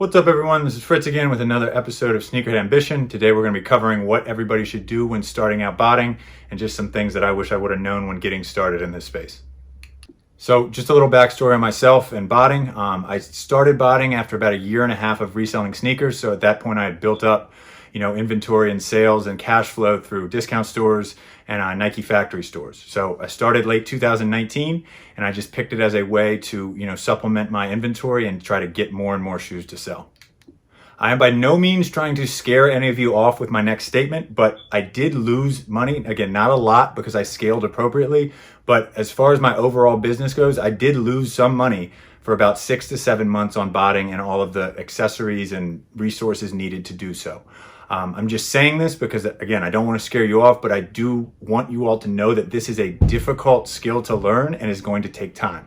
What's up everyone, this is Fritz again with another episode of Sneakerhead Ambition. Today we're going to be covering what everybody should do when starting out botting and just some things that I wish I would have known when getting started in this space. So just a little backstory on myself and botting. I started botting after about a year and a half of reselling sneakers. So at that point I had built up inventory and sales and cash flow through discount stores and Nike factory stores. So I started late 2019 and I just picked it as a way to, supplement my inventory and try to get more and more shoes to sell. I am by no means trying to scare any of you off with my next statement, but I did lose money. Again, not a lot because I scaled appropriately, but as far as my overall business goes, I did lose some money for about 6 to 7 months on botting and all of the accessories and resources needed to do so. I'm just saying this because, again, I don't want to scare you off, but I do want you all to know that this is a difficult skill to learn and is going to take time.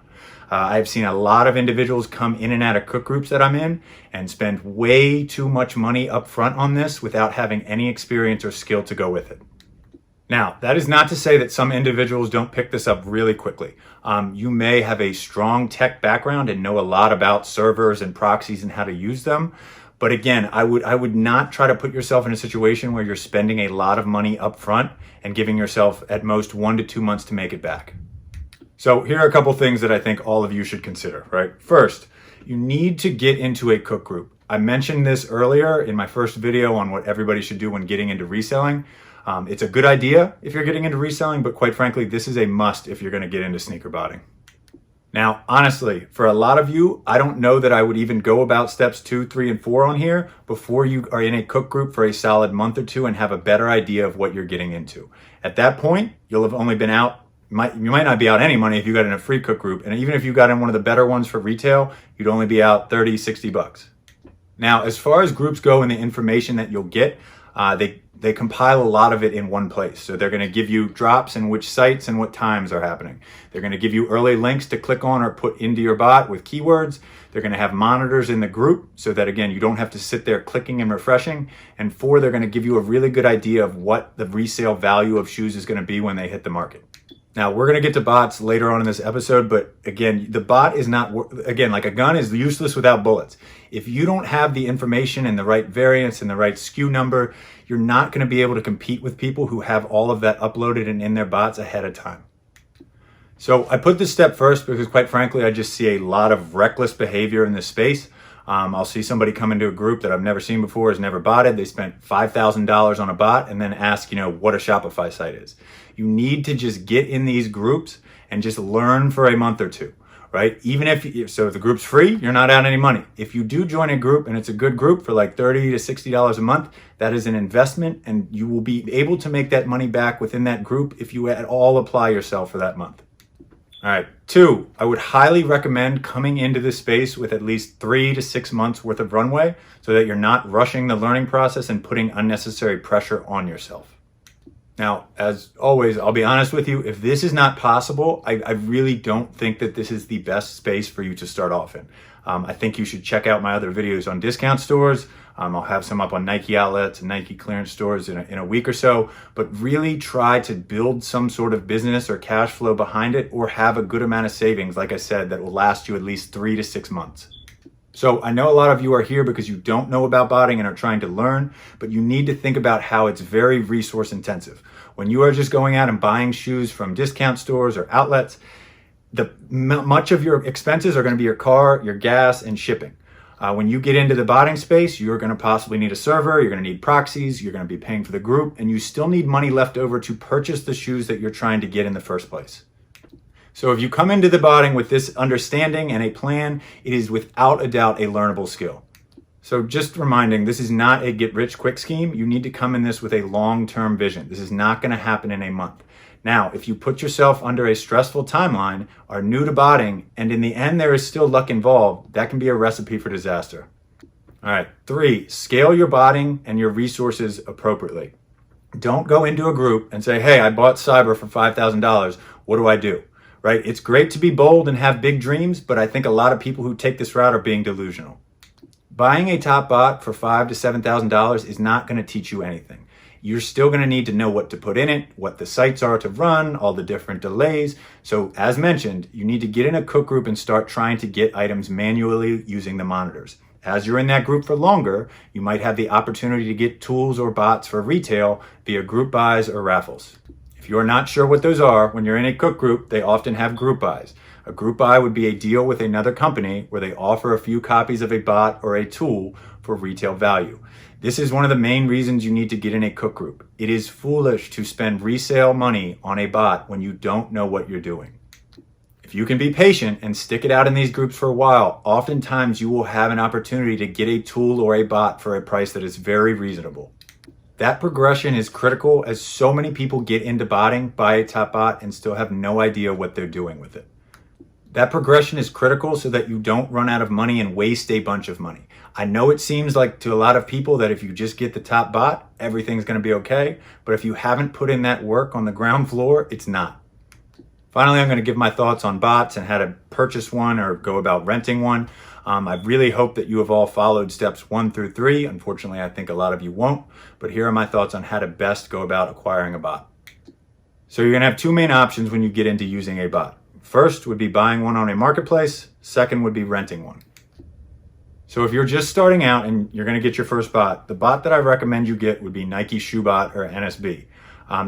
I've seen a lot of individuals come in and out of cook groups that I'm in and spend way too much money up front on this without having any experience or skill to go with it. Now, that is not to say that some individuals don't pick this up really quickly. You may have a strong tech background and know a lot about servers and proxies and how to use them. But again, I would not try to put yourself in a situation where you're spending a lot of money up front and giving yourself at most 1 to 2 months to make it back. So here are a couple things that I think all of you should consider, right? First, you need to get into a cook group. I mentioned this earlier in my first video on what everybody should do when getting into reselling. It's a good idea if you're getting into reselling, but quite frankly, this is a must if you're going to get into sneaker botting. Now, honestly, for a lot of you, I don't know that I would even go about steps 2, 3, and 4 on here before you are in a cook group for a solid month or two and have a better idea of what you're getting into. At that point, you'll have only been out, you might not be out any money if you got in a free cook group. And even if you got in one of the better ones for retail, you'd only be out 30, 60 bucks. Now, as far as groups go and the information that you'll get, they compile a lot of it in one place. So they're going to give you drops and which sites and what times are happening. They're going to give you early links to click on or put into your bot with keywords. They're going to have monitors in the group so that, again, you don't have to sit there clicking and refreshing. And 4, they're going to give you a really good idea of what the resale value of shoes is going to be when they hit the market. Now, we're going to get to bots later on in this episode, but again, the bot is not, again, like a gun is useless without bullets. If you don't have the information and the right variants and the right SKU number, you're not going to be able to compete with people who have all of that uploaded and in their bots ahead of time. So I put this step first because, quite frankly, I just see a lot of reckless behavior in this space. I'll see somebody come into a group that I've never seen before, has never botted. They spent $5,000 on a bot and then ask, what a Shopify site is. You need to just get in these groups and just learn for a month or two, right? Even if the group's free, you're not out any money. If you do join a group and it's a good group for like $30 to $60 a month, that is an investment and you will be able to make that money back within that group if you at all apply yourself for that month. All right, 2, I would highly recommend coming into this space with at least 3 to 6 months worth of runway so that you're not rushing the learning process and putting unnecessary pressure on yourself. Now, as always, I'll be honest with you, if this is not possible, I really don't think that this is the best space for you to start off in. I think you should check out my other videos on discount stores. I'll have some up on Nike outlets and Nike clearance stores in a week or so, but really try to build some sort of business or cash flow behind it or have a good amount of savings, like I said, that will last you at least 3 to 6 months. So I know a lot of you are here because you don't know about botting and are trying to learn, but you need to think about how it's very resource intensive. When you are just going out and buying shoes from discount stores or outlets, much of your expenses are going to be your car, your gas, and shipping. When you get into the botting space, you're going to possibly need a server, you're going to need proxies, you're going to be paying for the group, and you still need money left over to purchase the shoes that you're trying to get in the first place. So if you come into the botting with this understanding and a plan, it is without a doubt a learnable skill. So just reminding, this is not a get-rich-quick scheme. You need to come in this with a long-term vision. This is not going to happen in a month. Now, if you put yourself under a stressful timeline, are new to botting, and in the end there is still luck involved, that can be a recipe for disaster. All right, 3, scale your botting and your resources appropriately. Don't go into a group and say, hey, I bought Cyber for $5,000. What do I do? Right? It's great to be bold and have big dreams, but I think a lot of people who take this route are being delusional. Buying a top bot for $5,000 to $7,000 is not going to teach you anything. You're still going to need to know what to put in it, what the sites are to run, all the different delays. So as mentioned, you need to get in a cook group and start trying to get items manually using the monitors. As you're in that group for longer, you might have the opportunity to get tools or bots for retail via group buys or raffles. If you're not sure what those are, when you're in a cook group, they often have group buys. A group buy would be a deal with another company where they offer a few copies of a bot or a tool for retail value. This is one of the main reasons you need to get in a cook group. It is foolish to spend resale money on a bot when you don't know what you're doing. If you can be patient and stick it out in these groups for a while, oftentimes you will have an opportunity to get a tool or a bot for a price that is very reasonable. That progression is critical, as so many people get into botting, buy a top bot, and still have no idea what they're doing with it. That progression is critical so that you don't run out of money and waste a bunch of money. I know it seems like to a lot of people that if you just get the top bot, everything's going to be okay. But if you haven't put in that work on the ground floor, it's not. Finally, I'm going to give my thoughts on bots and how to purchase one or go about renting one. I really hope that you have all followed steps 1 through 3. Unfortunately, I think a lot of you won't. But here are my thoughts on how to best go about acquiring a bot. So you're going to have two main options when you get into using a bot. First would be buying one on a marketplace. Second would be renting one. So if you're just starting out and you're going to get your first bot, the bot that I recommend you get would be Nike Shoebot or NSB.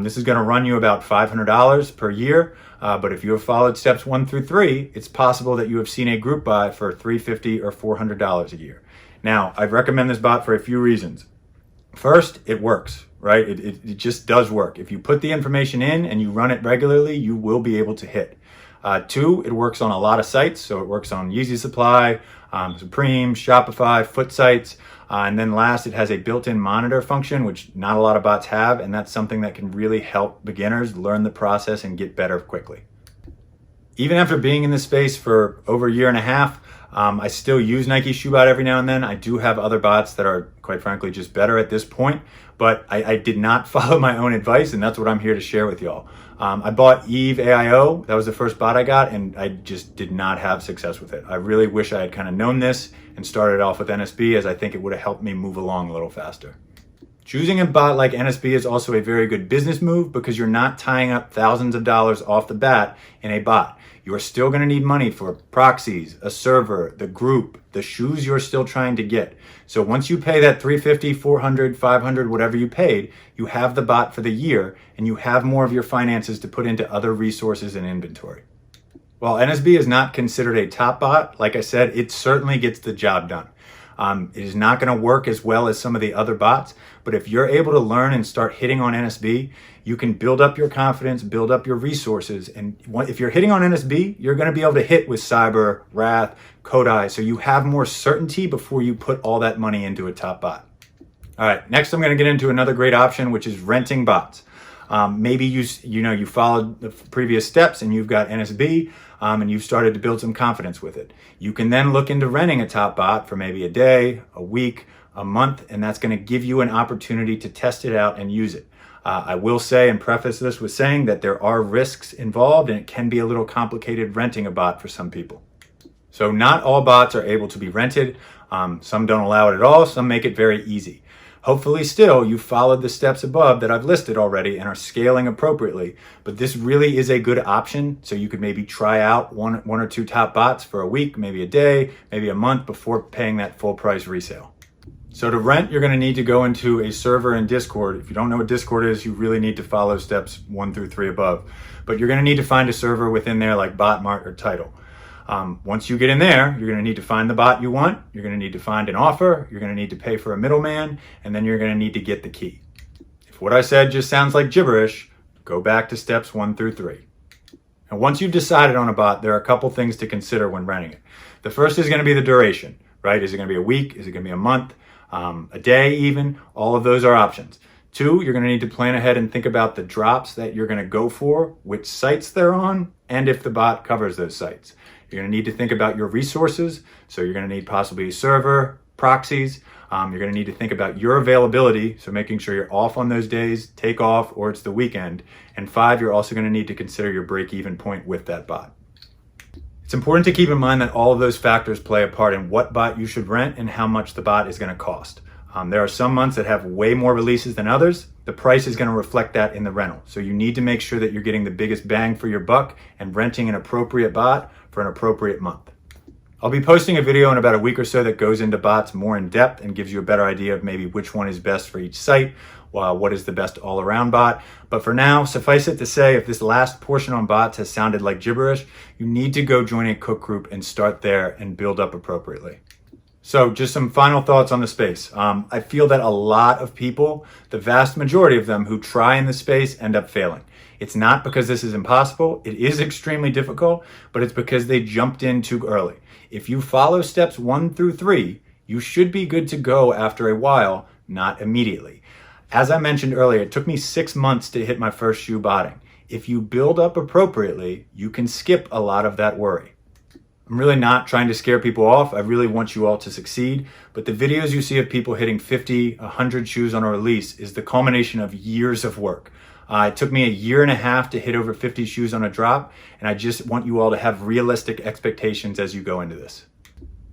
This is going to run you about $500 per year. But if you have followed steps 1 through 3, it's possible that you have seen a group buy for $350 or $400 a year. Now, I'd recommend this bot for a few reasons. First, it works, right? It just does work. If you put the information in and you run it regularly, you will be able to hit. 2, it works on a lot of sites. So it works on Yeezy Supply, Supreme, Shopify, Foot sites. And then last, it has a built-in monitor function, which not a lot of bots have. And that's something that can really help beginners learn the process and get better quickly. Even after being in this space for over a year and a half, I still use Nike Shoebot every now and then. I do have other bots that are, quite frankly, just better at this point. But I did not follow my own advice, and that's what I'm here to share with y'all. I bought Eve AIO. That was the first bot I got, and I just did not have success with it. I really wish I had kind of known this and started off with NSB, as I think it would have helped me move along a little faster. Choosing a bot like NSB is also a very good business move because you're not tying up thousands of dollars off the bat in a bot. You are still going to need money for proxies, a server, the group, the shoes you're still trying to get. So once you pay that $350, $400, $500, whatever you paid, you have the bot for the year and you have more of your finances to put into other resources and inventory. While NSB is not considered a top bot, like I said, it certainly gets the job done. It is not going to work as well as some of the other bots, but if you're able to learn and start hitting on NSB, you can build up your confidence, build up your resources. And if you're hitting on NSB, you're going to be able to hit with Cyber, Wrath, Kodai, so you have more certainty before you put all that money into a top bot. All right, next I'm going to get into another great option, which is renting bots. Maybe you followed the previous steps and you've got NSB and you've started to build some confidence with it. You can then look into renting a top bot for maybe a day, a week, a month, and that's going to give you an opportunity to test it out and use it. I will say and preface this with saying that there are risks involved and it can be a little complicated renting a bot for some people. So not all bots are able to be rented. Some don't allow it at all. Some make it very easy. Hopefully still you followed the steps above that I've listed already and are scaling appropriately, but this really is a good option. So you could maybe try out one or two top bots for a week, maybe a day, maybe a month before paying that full price resale. So to rent, you're going to need to go into a server in Discord. If you don't know what Discord is, you really need to follow steps 1 through 3 above, but you're going to need to find a server within there like Botmart or Tidal. Once you get in there, you're going to need to find the bot you want. You're going to need to find an offer. You're going to need to pay for a middleman, and then you're going to need to get the key. If what I said just sounds like gibberish, go back to steps 1 through 3. And once you've decided on a bot, there are a couple things to consider when renting it. The first is going to be the duration, right? Is it going to be a week? Is it going to be a month? A day even? All of those are options. 2, you're going to need to plan ahead and think about the drops that you're going to go for, which sites they're on, and if the bot covers those sites. You're going to need to think about your resources. So you're going to need possibly a server, proxies. You're going to need to think about your availability. So making sure you're off on those days, take off, or it's the weekend. And 5, you're also going to need to consider your break-even point with that bot. It's important to keep in mind that all of those factors play a part in what bot you should rent and how much the bot is going to cost. There are some months that have way more releases than others. The price is going to reflect that in the rental. So you need to make sure that you're getting the biggest bang for your buck and renting an appropriate bot for an appropriate month. I'll be posting a video in about a week or so that goes into bots more in depth and gives you a better idea of maybe which one is best for each site, what is the best all-around bot. But for now, suffice it to say, if this last portion on bots has sounded like gibberish, you need to go join a cook group and start there and build up appropriately. So just some final thoughts on the space. I feel that a lot of people, the vast majority of them who try in the space, end up failing. It's not because this is impossible. It is extremely difficult, but it's because they jumped in too early. If you follow steps 1 through 3, you should be good to go after a while, not immediately. As I mentioned earlier, it took me 6 months to hit my first shoe botting. If you build up appropriately, you can skip a lot of that worry. I'm really not trying to scare people off. I really want you all to succeed. But the videos you see of people hitting 50, 100 shoes on a release is the culmination of years of work. It took me a year and a half to hit over 50 shoes on a drop, and I just want you all to have realistic expectations as you go into this.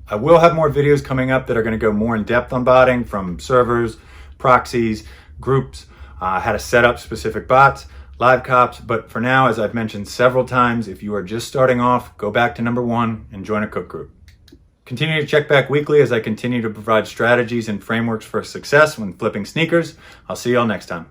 I will have more videos coming up that are going to go more in depth on botting, from servers, proxies, groups, how to set up specific bots, live cops. But for now, as I've mentioned several times, if you are just starting off, go back to number 1 and join a cook group. Continue to check back weekly as I continue to provide strategies and frameworks for success when flipping sneakers. I'll see you all next time.